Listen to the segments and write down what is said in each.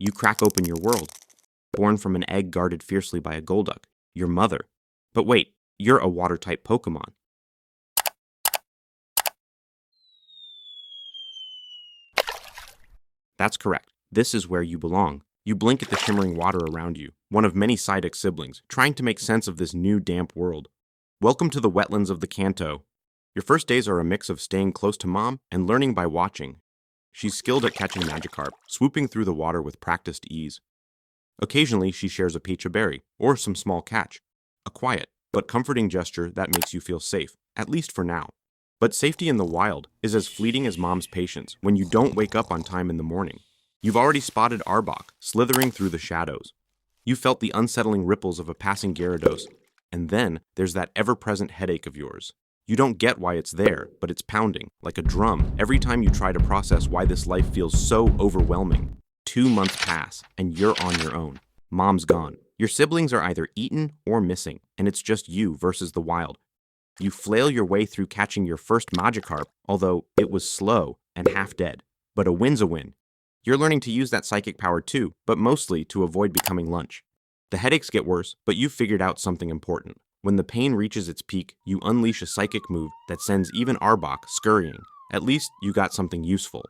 You crack open your world. Born from an egg guarded fiercely by a Golduck, your mother. But wait, you're a water-type Pokemon. That's correct. This is where you belong. You blink at the shimmering water around you, one of many Psyduck siblings, trying to make sense of this new damp world. Welcome to the wetlands of the Kanto. Your first days are a mix of staying close to mom and learning by watching. She's skilled at catching Magikarp, swooping through the water with practiced ease. Occasionally, she shares a peach berry, or some small catch. A quiet, but comforting gesture that makes you feel safe, at least for now. But safety in the wild is as fleeting as mom's patience when you don't wake up on time in the morning. You've already spotted Arbok slithering through the shadows. You felt the unsettling ripples of a passing Gyarados, and then there's that ever-present headache of yours. You don't get why it's there, but it's pounding, like a drum, every time you try to process why this life feels so overwhelming. 2 months pass, and you're on your own. Mom's gone. Your siblings are either eaten or missing, and it's just you versus the wild. You flail your way through catching your first Magikarp, although it was slow and half dead. But a win's a win. You're learning to use that psychic power too, but mostly to avoid becoming lunch. The headaches get worse, but you've figured out something important. When the pain reaches its peak, you unleash a psychic move that sends even Arbok scurrying. At least you got something useful.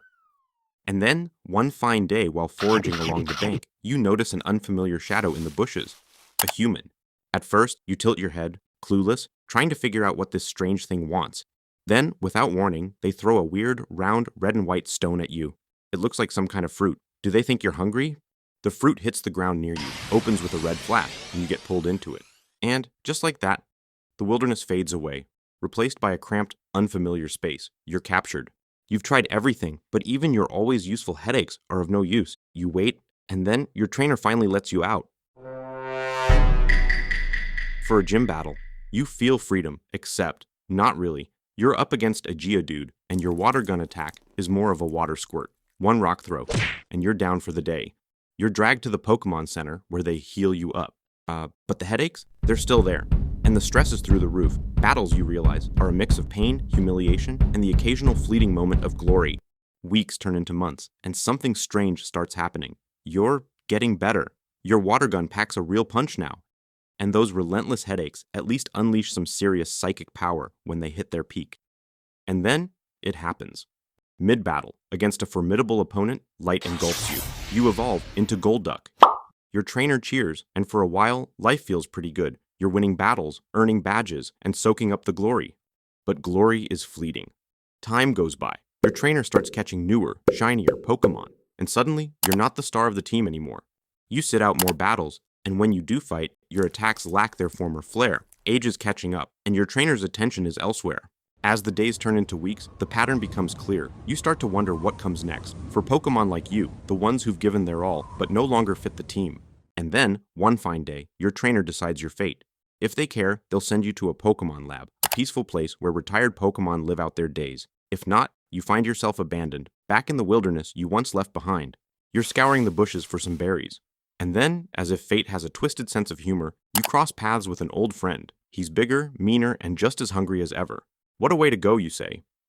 And then, one fine day while foraging along the bank, you notice an unfamiliar shadow in the bushes. A human. At first, you tilt your head, clueless, trying to figure out what this strange thing wants. Then, without warning, they throw a weird, round, red and white stone at you. It looks like some kind of fruit. Do they think you're hungry? The fruit hits the ground near you, opens with a red flap, and you get pulled into it. And, just like that, the wilderness fades away, replaced by a cramped, unfamiliar space. You're captured. You've tried everything, but even your always useful headaches are of no use. You wait, and then your trainer finally lets you out. For a gym battle, you feel freedom, except, not really. You're up against a Geodude, and your water gun attack is more of a water squirt. One rock throw, and you're down for the day. You're dragged to the Pokemon Center, where they heal you up. But the headaches? They're still there. And the stress is through the roof. Battles, you realize, are a mix of pain, humiliation, and the occasional fleeting moment of glory. Weeks turn into months, and something strange starts happening. You're getting better. Your water gun packs a real punch now. And those relentless headaches at least unleash some serious psychic power when they hit their peak. And then, it happens. Mid-battle, against a formidable opponent, light engulfs you. You evolve into Golduck. Your trainer cheers, and for a while, life feels pretty good. You're winning battles, earning badges, and soaking up the glory. But glory is fleeting. Time goes by. Your trainer starts catching newer, shinier Pokemon, and suddenly, you're not the star of the team anymore. You sit out more battles, and when you do fight, your attacks lack their former flair. Age is catching up, and your trainer's attention is elsewhere. As the days turn into weeks, the pattern becomes clear. You start to wonder what comes next. For Pokemon like you, the ones who've given their all, but no longer fit the team. And then, one fine day, your trainer decides your fate. If they care, they'll send you to a Pokemon lab, a peaceful place where retired Pokemon live out their days. If not, you find yourself abandoned, back in the wilderness you once left behind. You're scouring the bushes for some berries. And then, as if fate has a twisted sense of humor, you cross paths with an old friend. He's bigger, meaner, and just as hungry as ever. What a way to go, you say.